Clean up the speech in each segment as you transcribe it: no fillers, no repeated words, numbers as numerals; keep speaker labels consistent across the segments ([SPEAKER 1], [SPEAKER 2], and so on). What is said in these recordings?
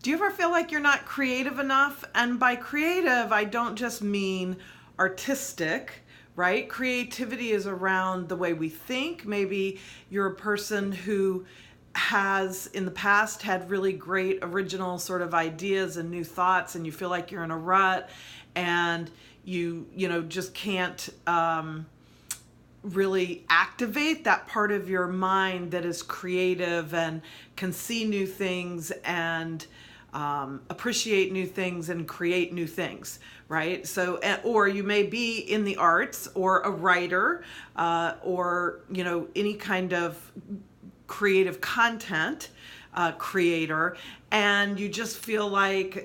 [SPEAKER 1] Do you ever feel like you're not creative enough? And by creative, I don't just mean artistic, right? Creativity is around the way we think. Maybe you're a person who has in the past had really great original sort of ideas and new thoughts, and you feel like you're in a rut and you just can't really activate that part of your mind that is creative and can see new things and appreciate new things and create new things, right? So, or you may be in the arts or a writer, or any kind of creative content creator, and you just feel like,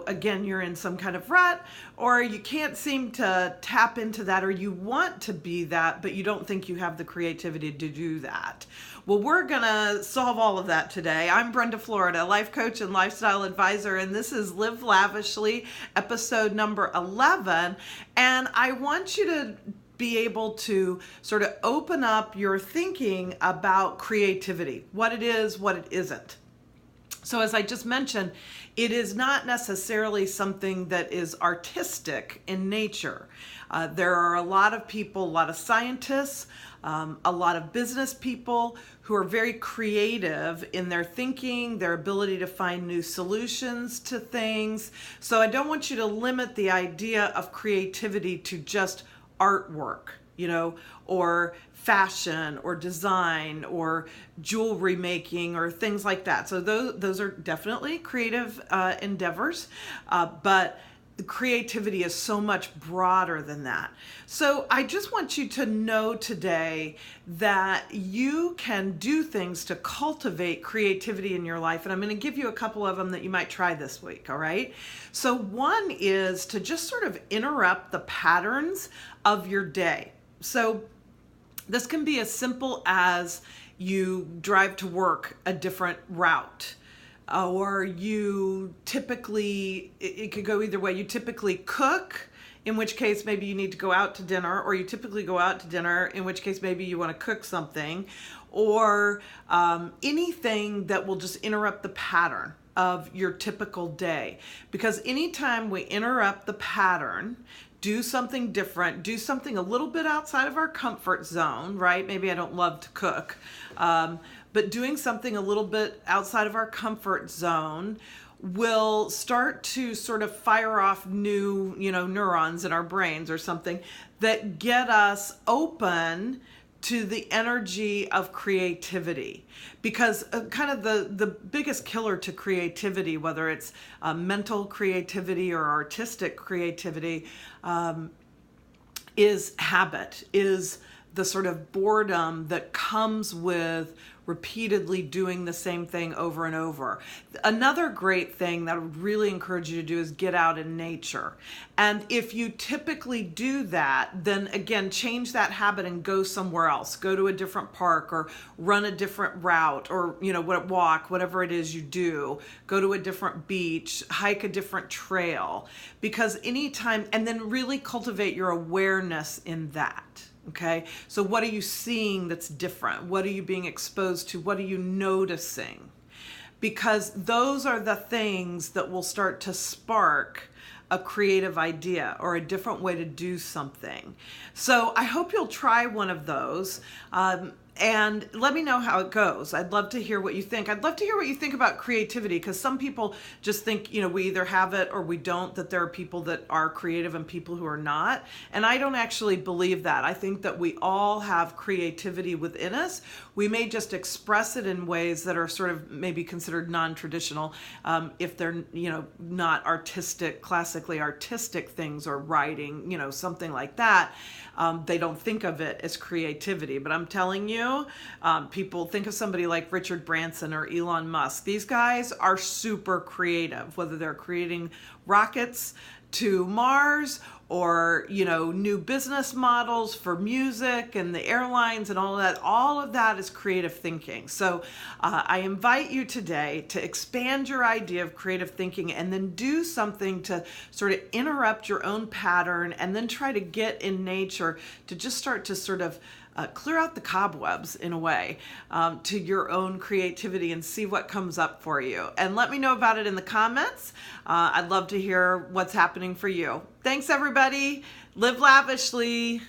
[SPEAKER 1] again, you're in some kind of rut, or you can't seem to tap into that, or you want to be that, but you don't think you have the creativity to do that. Well, we're gonna solve all of that today. I'm Brenda Florida, life coach and lifestyle advisor, and this is Live Lavishly, episode number 11, and I want you to be able to sort of open up your thinking about creativity, what it is, what it isn't. So as I just mentioned, it is not necessarily something that is artistic in nature. There are a lot of people, a lot of scientists, a lot of business people who are very creative in their thinking, their ability to find new solutions to things. So I don't want you to limit the idea of creativity to just artwork, or fashion or design or jewelry making or things like that. So those are definitely creative endeavors, but creativity is so much broader than that. So I just want you to know today that you can do things to cultivate creativity in your life. And I'm going to give you a couple of them that you might try this week, all right? So one is to just sort of interrupt the patterns of your day. So this can be as simple as you drive to work a different route. Or you typically, it could go either way. You typically cook, in which case maybe you need to go out to dinner, or you typically go out to dinner, in which case maybe you want to cook something, or anything that will just interrupt the pattern of your typical day. Because anytime we interrupt the pattern, do something different, do something a little bit outside of our comfort zone, right? Maybe I don't love to cook, but doing something a little bit outside of our comfort zone will start to sort of fire off new, neurons in our brains or something that get us open to the energy of creativity. Because kind of the biggest killer to creativity, whether it's mental creativity or artistic creativity, is habit, is the sort of boredom that comes with repeatedly doing the same thing over and over. Another great thing that I would really encourage you to do is get out in nature. And if you typically do that, then again, change that habit and go somewhere else. Go to a different park or run a different route, or walk, whatever it is you do. Go to a different beach, hike a different trail. Because anytime, and then really cultivate your awareness in that. Okay, so what are you seeing that's different? What are you being exposed to? What are you noticing? Because those are the things that will start to spark a creative idea or a different way to do something. So I hope you'll try one of those. And let me know how it goes. I'd love to hear what you think. I'd love to hear what you think about creativity, because some people just think, we either have it or we don't, that there are people that are creative and people who are not. And I don't actually believe that. I think that we all have creativity within us. We may just express it in ways that are sort of maybe considered non-traditional, if they're, not artistic, classically artistic things, or writing, something like that. They don't think of it as creativity, but I'm telling you, people think of somebody like Richard Branson or Elon Musk. These guys are super creative, whether they're creating rockets to Mars or, new business models for music and the airlines and all of that. All of that is creative thinking. So I invite you today to expand your idea of creative thinking and then do something to sort of interrupt your own pattern, and then try to get in nature to just start to sort of clear out the cobwebs in a way to your own creativity and see what comes up for you. And let me know about it in the comments. I'd love to hear what's happening for you. Thanks, everybody. Live lavishly.